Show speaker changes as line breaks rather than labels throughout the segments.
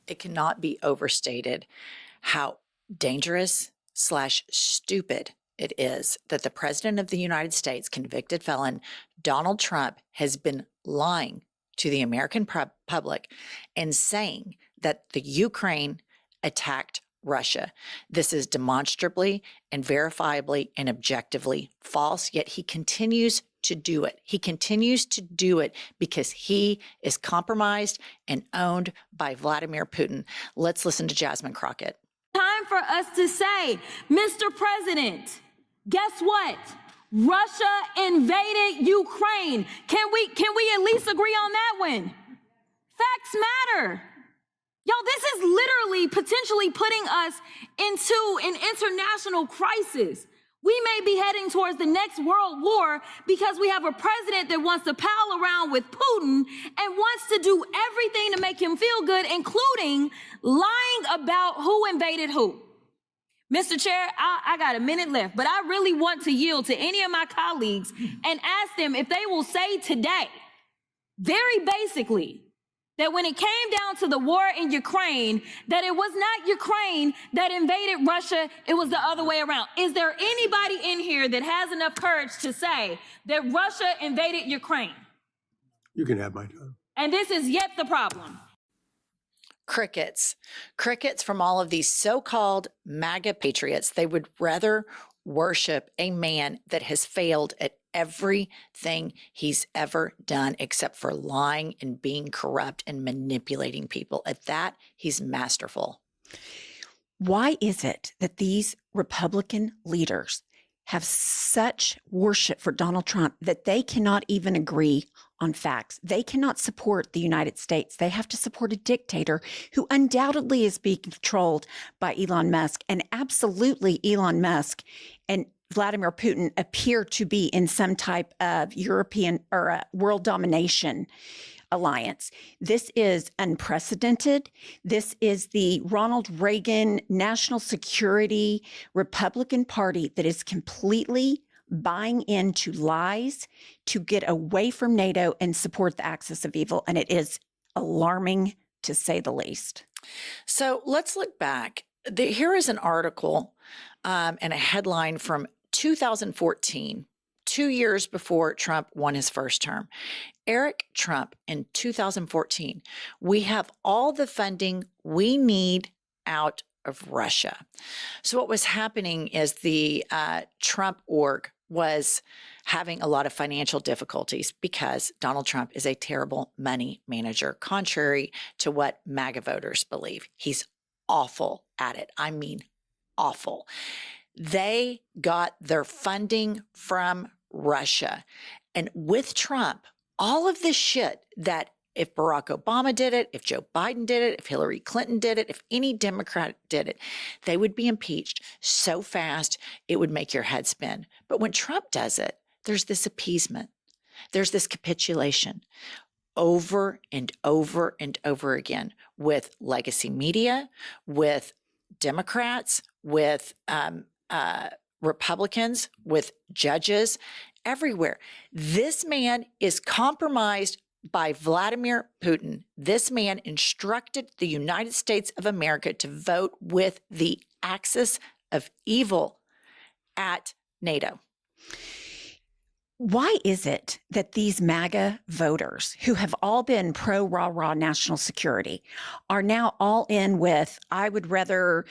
It cannot be overstated how dangerous / stupid it is that the President of the United States, convicted felon Donald Trump, has been lying to the American public and saying that the Ukraine attacked Russia. This is demonstrably and verifiably and objectively false, yet he continues to do it. He continues to do it because he is compromised and owned by Vladimir Putin. Let's listen to Jasmine Crockett.
Time for us to say, Mr. President, guess what? Russia invaded Ukraine. Can we at least agree on that one? Facts matter. Y'all, this is literally potentially putting us into an international crisis. We may be heading towards the next world war because we have a president that wants to pal around with Putin and wants to do everything to make him feel good, including lying about who invaded who. Mr. Chair, I got a minute left, but I really want to yield to any of my colleagues and ask them if they will say today, very basically, that when it came down to the war in Ukraine, that it was not Ukraine that invaded Russia, it was the other way around. Is there anybody in here that has enough courage to say that Russia invaded Ukraine?
You can have my time.
And this is yet the problem.
Crickets from all of these so-called MAGA patriots. They would rather worship a man that has failed at everything he's ever done except for lying and being corrupt and manipulating people. At that, he's masterful.
Why is it that these Republican leaders have such worship for Donald Trump that they cannot even agree on facts? They cannot support the United States. They have to support a dictator who undoubtedly is being controlled by Elon Musk. And absolutely, Elon Musk and Vladimir Putin appear to be in some type of European or world domination alliance. This is unprecedented. This is the Ronald Reagan National Security Republican Party that is completely buying into lies to get away from NATO and support the axis of evil. And it is alarming, to say the least.
So let's look back. Here is an article and a headline from 2014, 2 years before Trump won his first term. Eric Trump in 2014, we have all the funding we need out of Russia. So what was happening is the Trump org was having a lot of financial difficulties because Donald Trump is a terrible money manager, contrary to what MAGA voters believe. He's awful at it. I mean, awful. They got their funding from Russia. And with Trump, all of this shit that if Barack Obama did it, if Joe Biden did it, if Hillary Clinton did it, if any Democrat did it, they would be impeached so fast it would make your head spin. But when Trump does it, there's this appeasement. There's this capitulation over and over and over again with legacy media, with Democrats, with Republicans, with judges, everywhere. This man is compromised by Vladimir Putin. This man instructed the United States of America to vote with the axis of evil at NATO.
Why is it that these MAGA voters who have all been pro rah-rah national security are now all in with, I would rather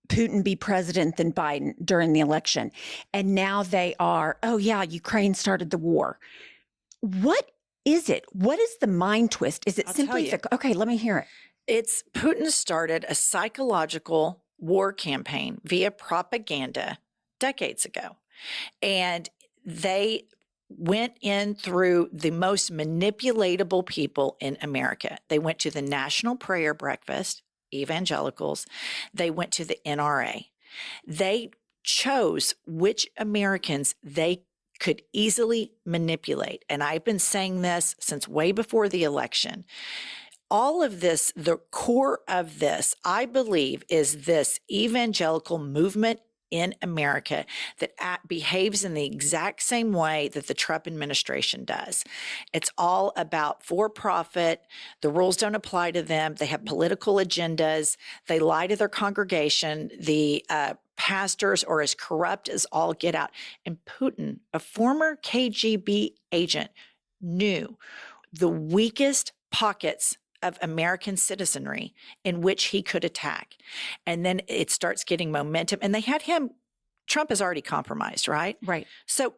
Putin be president than Biden during the election? And now they are, oh yeah, Ukraine started the war. What is it? What is the mind twist? Is it simply, okay, let me hear it.
It's Putin started a psychological war campaign via propaganda decades ago. And they went in through the most manipulatable people in America. They went to the National Prayer Breakfast, evangelicals. They went to the NRA. They chose which Americans they could easily manipulate. And I've been saying this since way before the election. All of this, the core of this, I believe, is this evangelical movement in America that behaves in the exact same way that the Trump administration does. It's all about for-profit. The rules don't apply to them. They have political agendas. They lie to their congregation. The pastors are as corrupt as all get out. And Putin, a former KGB agent, knew the weakest pockets of American citizenry in which he could attack. And then it starts getting momentum. And they had him, Trump is already compromised, right?
Right.
So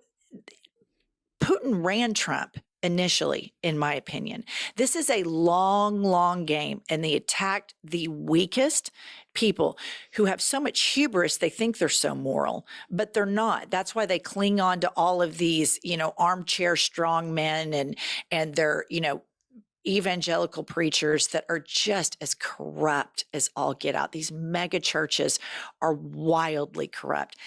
Putin ran Trump initially, in my opinion. This is a long, long game, and they attacked the weakest people who have so much hubris, they think they're so moral, but they're not. That's why they cling on to all of these, armchair strong men and they're, evangelical preachers that are just as corrupt as all get out. These mega churches are wildly corrupt.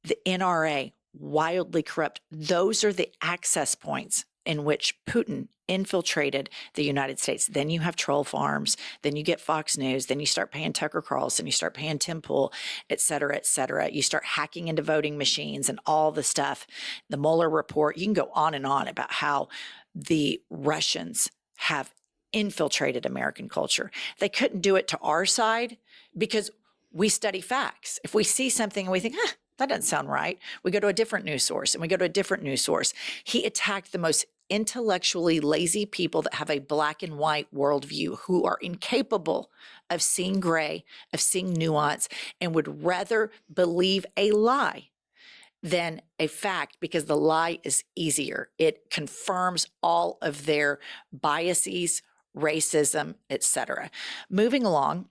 The NRA, wildly corrupt. Those are the access points in which Putin infiltrated the United States. Then you have troll farms. Then you get Fox News. Then you start paying Tucker Carlson. You start paying Tim Pool, et cetera, et cetera. You start hacking into voting machines and all the stuff. The Mueller report. You can go on and on about how the Russians have infiltrated American culture. They couldn't do it to our side because we study facts. If we see something and we think, that doesn't sound right, we go to a different news source and we go to a different news source. He attacked the most intellectually lazy people that have a black and white worldview, who are incapable of seeing gray, of seeing nuance, and would rather believe a lie than a fact, because the lie is easier. It confirms all of their biases, racism, etc. Moving along,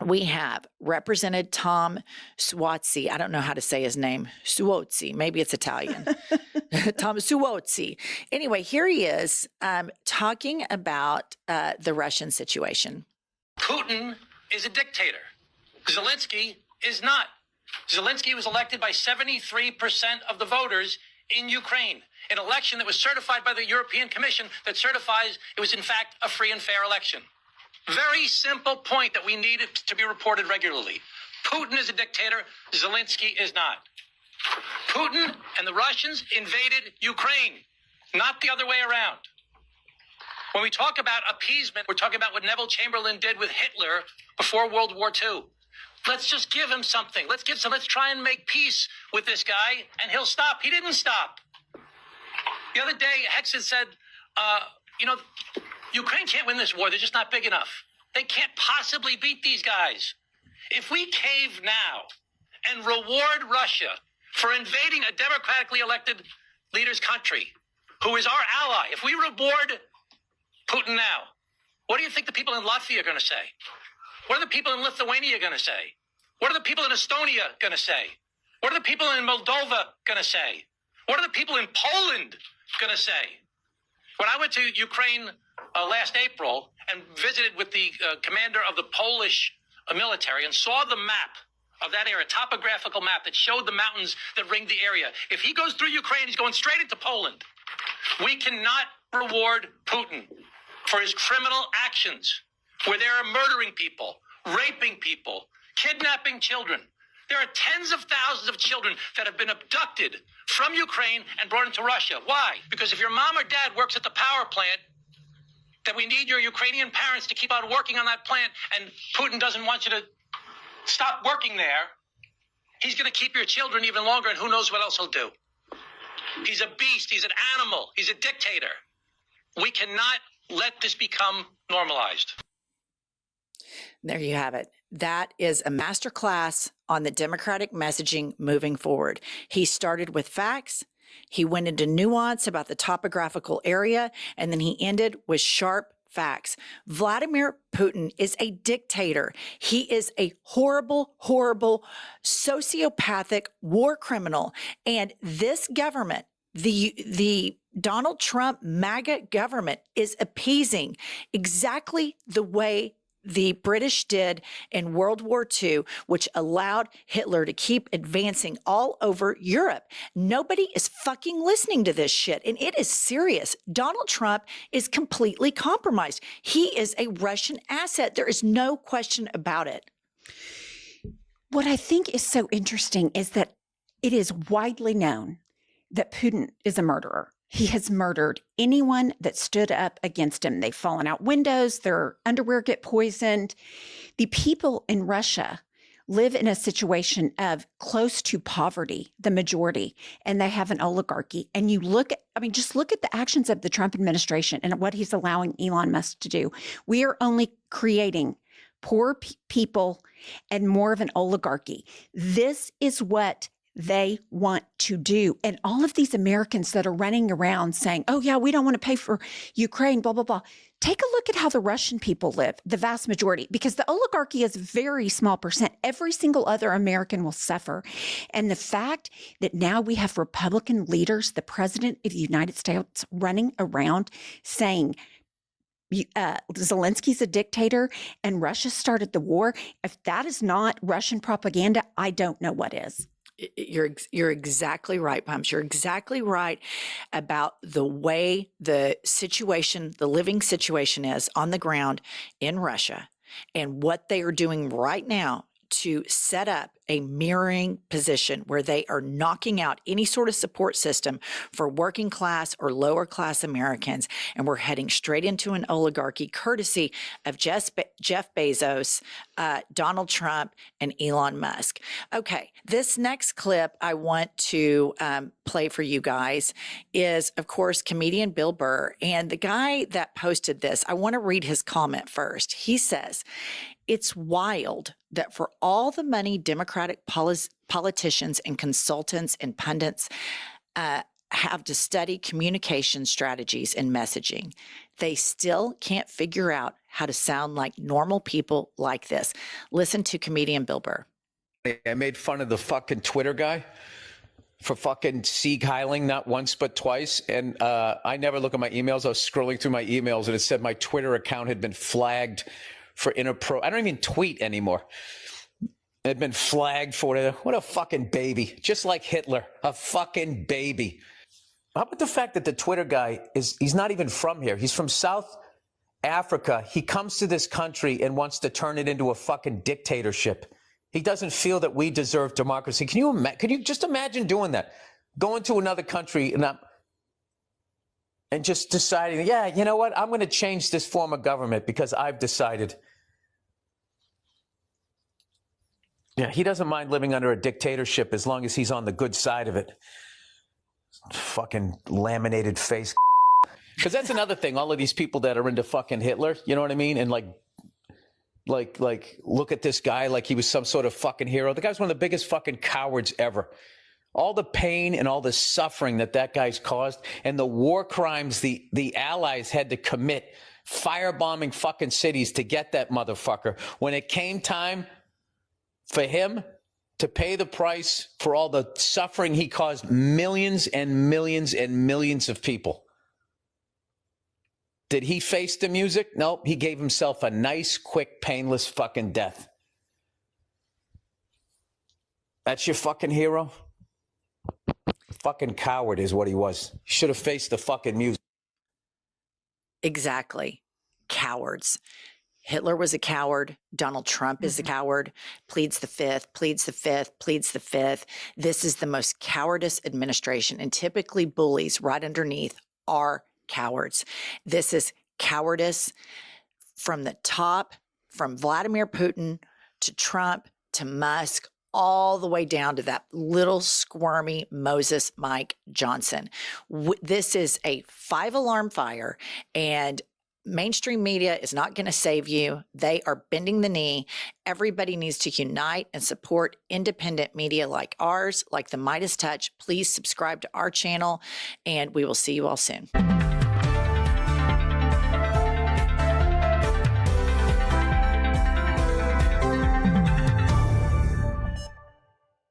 we have Representative Tom Suozzi. I don't know how to say his name. Suozzi. Maybe it's Italian. Tom Suozzi. Anyway, here he is talking about the Russian situation.
Putin is a dictator. Zelensky is not. Zelensky was elected by 73% of the voters in Ukraine, an election that was certified by the European Commission that certifies it was in fact a free and fair election. Very simple point that we needed to be reported regularly. Putin is a dictator. Zelensky is not. Putin and the Russians invaded Ukraine, not the other way around. When we talk about appeasement, we're talking about what Neville Chamberlain did with Hitler before World War II. Let's just give him something. Let's try and make peace with this guy, and he'll stop. He didn't stop. The other day, Hex had said, Ukraine can't win this war. They're just not big enough. They can't possibly beat these guys. If we cave now and reward Russia for invading a democratically elected leader's country, who is our ally, if we reward Putin now, what do you think the people in Latvia are going to say? What are the people in Lithuania going to say? What are the people in Estonia going to say? What are the people in Moldova going to say? What are the people in Poland going to say? When I went to Ukraine last April and visited with the commander of the Polish military and saw the map of that area, topographical map that showed the mountains that ring the area. If he goes through Ukraine, he's going straight into Poland. We cannot reward Putin for his criminal actions, where they're murdering people, raping people, kidnapping children. There are tens of thousands of children that have been abducted from Ukraine and brought into Russia. Why? Because if your mom or dad works at the power plant, then we need your Ukrainian parents to keep on working on that plant, and Putin doesn't want you to stop working there. He's going to keep your children even longer, and who knows what else he'll do. He's a beast. He's an animal. He's a dictator. We cannot let this become normalized.
There you have it. That is a masterclass on the Democratic messaging moving forward. He started with facts. He went into nuance about the topographical area, and then he ended with sharp facts. Vladimir Putin is a dictator. He is a horrible, horrible, sociopathic war criminal. And this government, the Donald Trump MAGA government, is appeasing exactly the way the British did in World War II, which allowed Hitler to keep advancing all over Europe. Nobody is fucking listening to this shit, and it is serious. Donald Trump is completely compromised. He is a Russian asset. There is no question about it.
What I think is so interesting is that it is widely known that Putin is a murderer. He has murdered anyone that stood up against him. They've fallen out windows, their underwear get poisoned. The people in Russia live in a situation of close to poverty, the majority, and they have an oligarchy. And you look at, just look at the actions of the Trump administration and what he's allowing Elon Musk to do. We are only creating poor people and more of an oligarchy. This is what they want to do. And all of these Americans that are running around saying, oh yeah, we don't want to pay for Ukraine, blah, blah, blah. Take a look at how the Russian people live, the vast majority, because the oligarchy is a very small percent. Every single other American will suffer. And the fact that now we have Republican leaders, the president of the United States running around saying, Zelensky's a dictator and Russia started the war. If that is not Russian propaganda, I don't know what is.
You're exactly right, Pumps. You're exactly right about the way the situation, the living situation is on the ground in Russia and what they are doing right now to set up a mirroring position where they are knocking out any sort of support system for working class or lower class Americans. And we're heading straight into an oligarchy courtesy of Jeff Bezos, Donald Trump, and Elon Musk. Okay, this next clip I want to play for you guys is, of course, comedian Bill Burr. And the guy that posted this, I want to read his comment first. He says, "It's wild that for all the money Democratic politicians and consultants and pundits have to study communication strategies and messaging, they still can't figure out how to sound like normal people like this." Listen to comedian Bill Burr.
I made fun of the fucking Twitter guy for fucking Sieg Heiling, not once but twice. And I never look at my emails. I was scrolling through my emails and it said my Twitter account had been flagged for I don't even tweet anymore. It had been flagged for whatever. What a fucking baby. Just like Hitler, a fucking baby. How about the fact that the Twitter guy he's not even from here. He's from South Africa. He comes to this country and wants to turn it into a fucking dictatorship. He doesn't feel that we deserve democracy. Can you just imagine doing that? Going to another country and just deciding, yeah, you know what? I'm going to change this form of government because I've decided. Yeah, he doesn't mind living under a dictatorship as long as he's on the good side of it. Fucking laminated face. Because that's another thing. All of these people that are into fucking Hitler, you know what I mean? And like, look at this guy like he was some sort of fucking hero. The guy's one of the biggest fucking cowards ever. All the pain and all the suffering that guy's caused and the war crimes the Allies had to commit, firebombing fucking cities to get that motherfucker. When it came time for him to pay the price for all the suffering he caused millions and millions and millions of people. Did he face the music? Nope. He gave himself a nice, quick, painless fucking death. That's your fucking hero? Fucking coward is what he was. He should have faced the fucking music.
Exactly. Cowards. Hitler was a coward. Donald Trump is a coward, pleads the fifth, pleads the fifth, pleads the fifth. This is the most cowardice administration, and typically bullies right underneath are cowards. This is cowardice from the top, from Vladimir Putin to Trump to Musk, all the way down to that little squirmy Moses Mike Johnson. This is a 5-alarm fire, and mainstream media is not going to save you. They are bending the knee. Everybody needs to unite and support independent media like ours, like the Midas Touch. Please subscribe to our channel, and we will see you all soon.